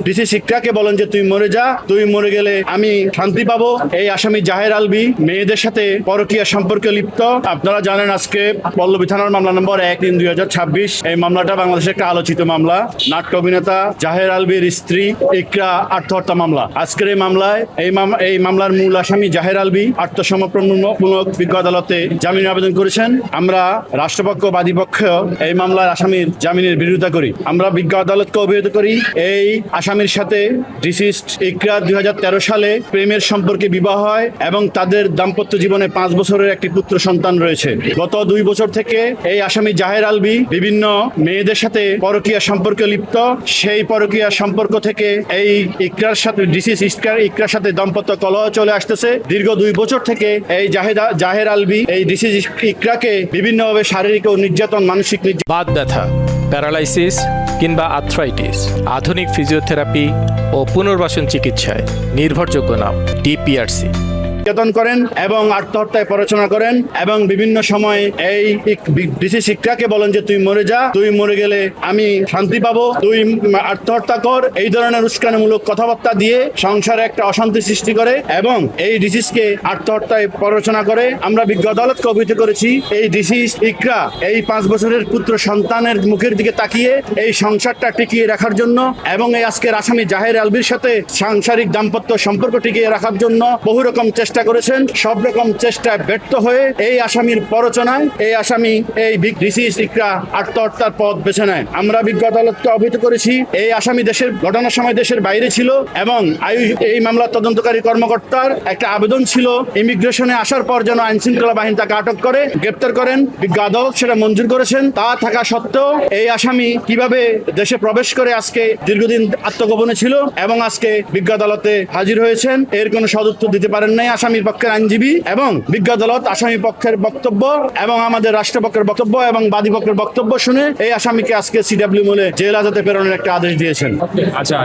DC শিক্ষাকে বলেন যে তুই মরে যা, তুই মরে গেলে আমি শান্তি পাবো। এই আসামি জাহের আলভী মেয়েদের সাথে পরকীয়া সম্পর্কে লিপ্ত। আপনারা জানেন আজকে পল্লবী থানার মামলা নম্বর 1/3/2026 এই মামলাটা বাংলাদেশের একটা আলোচিত মামলা। নাট্য অভিনেতা জাহের আলভীর স্ত্রী ইকরা আত্মহত্যা মামলা। আজকের এই মামলায় এই মামলার মূল আসামি জাহের আলভী আত্মসমর্পণমূলক বিজ্ঞ আদালতে জামিন আবেদন করেছেন। আমরা রাষ্ট্রপক্ষ বাদীপক্ষ এই মামলার আসামির জামিনের বিরোধিতা করি। আমরা বিজ্ঞ আদালতকে অভিযোগ করি এই আসামির সাথে ডিসিস্ট ইকরা 2013 সালে প্রেমের সম্পর্কে বিবাহ হয় এবং তাদের দাম্পত্য জীবনে 5 বছরের একটি পুত্র সন্তান রয়েছে। গত 2 বছর থেকে এই আসামি জাহের আলভী বিভিন্ন মেয়েদের সাথে পরকীয়া সম্পর্কে লিপ্ত। সেই পরকীয়া সম্পর্ক থেকে এই ইকরার সাথে ইকরার সাথে দাম্পত্য কলহ চলে আসতেছে। দীর্ঘ 2 বছর থেকে এই জাহের আলভী এই ডিসি ইকরাকে বিভিন্নভাবে শারীরিক ও নির্যাতন, মানসিক বাত ব্যথা, প্যারালাইসিস কিংবা আর্থ্রাইটিস, আধুনিক ফিজিওথেরাপি ও পুনর্বাসন চিকিৎসায় নির্ভরযোগ্য নাম ডিপিআরসি। নির্যাতন করেন এবং আত্মহত্যায় প্ররোচনা করেন এবং বিভিন্ন সময় এই ডিসি শিক্ষাকে বলেন যে তুই মরে যা, তুই মরে গেলে আমি শান্তি পাবো, তুই আত্মহত্যা কর। এই ধরনের উস্কানিমূলক কথাবার্তা দিয়ে সংসারে একটা অশান্তি সৃষ্টি করে এবং এই ডিসিসকে আত্মহত্যায় প্ররোচনা করে। আমরা বিজ্ঞ আদালতকে অভিযোগ করেছি এই ডিসিস ইকরা এই 5 বছরের পুত্র সন্তানের মুখের দিকে তাকিয়ে এই সংসারটা টিকিয়ে রাখার জন্য এবং এই আজকের আসামি জাহের আলভীর সাথে সাংসারিক দাম্পত্য সম্পর্ক টিকিয়ে রাখার জন্য বহু রকম চেষ্টা করেছেন। সব রকম চেষ্টায় ব্যর্থ হয়ে এই আসামির প্ররোচনায় এই আসামি এই ডিসি ইকরা আত্মহত্যার পথ বেছে নেয়। আমরা বিজ্ঞ আদালতকে অবহিত করেছি এই আসামি ঘটনার সময় দেশের বাইরে ছিল এবং এই মামলার তদন্তকারী কর্মকর্তার একটা আবেদন ছিল ইমিগ্রেশনে আসার পর যেন আইন শৃঙ্খলা বাহিনী তাকে আটক করে গ্রেপ্তার করেন। বিজ্ঞ আদালত সেটা মঞ্জুর করেছেন। তা থাকা সত্ত্বেও এই আসামি কিভাবে দেশে প্রবেশ করে আজকে দীর্ঘদিন আত্মগোপনে ছিল এবং আজকে বিজ্ঞ আদালতে হাজির হয়েছেন, এর কোনো সদুত্তর দিতে পারেন নাই আসামির পক্ষের আইনজীবী এবং বিজ্ঞ আদালত আসামি পক্ষের বক্তব্য এবং আমাদের রাষ্ট্রপক্ষের বক্তব্য এবং বাদীপক্ষের বক্তব্য শুনে এই আসামিকে আজকে সিডব্লিউ মলে জেল হাজতে প্রেরণের একটা আদেশ দিয়েছেন। আচ্ছা,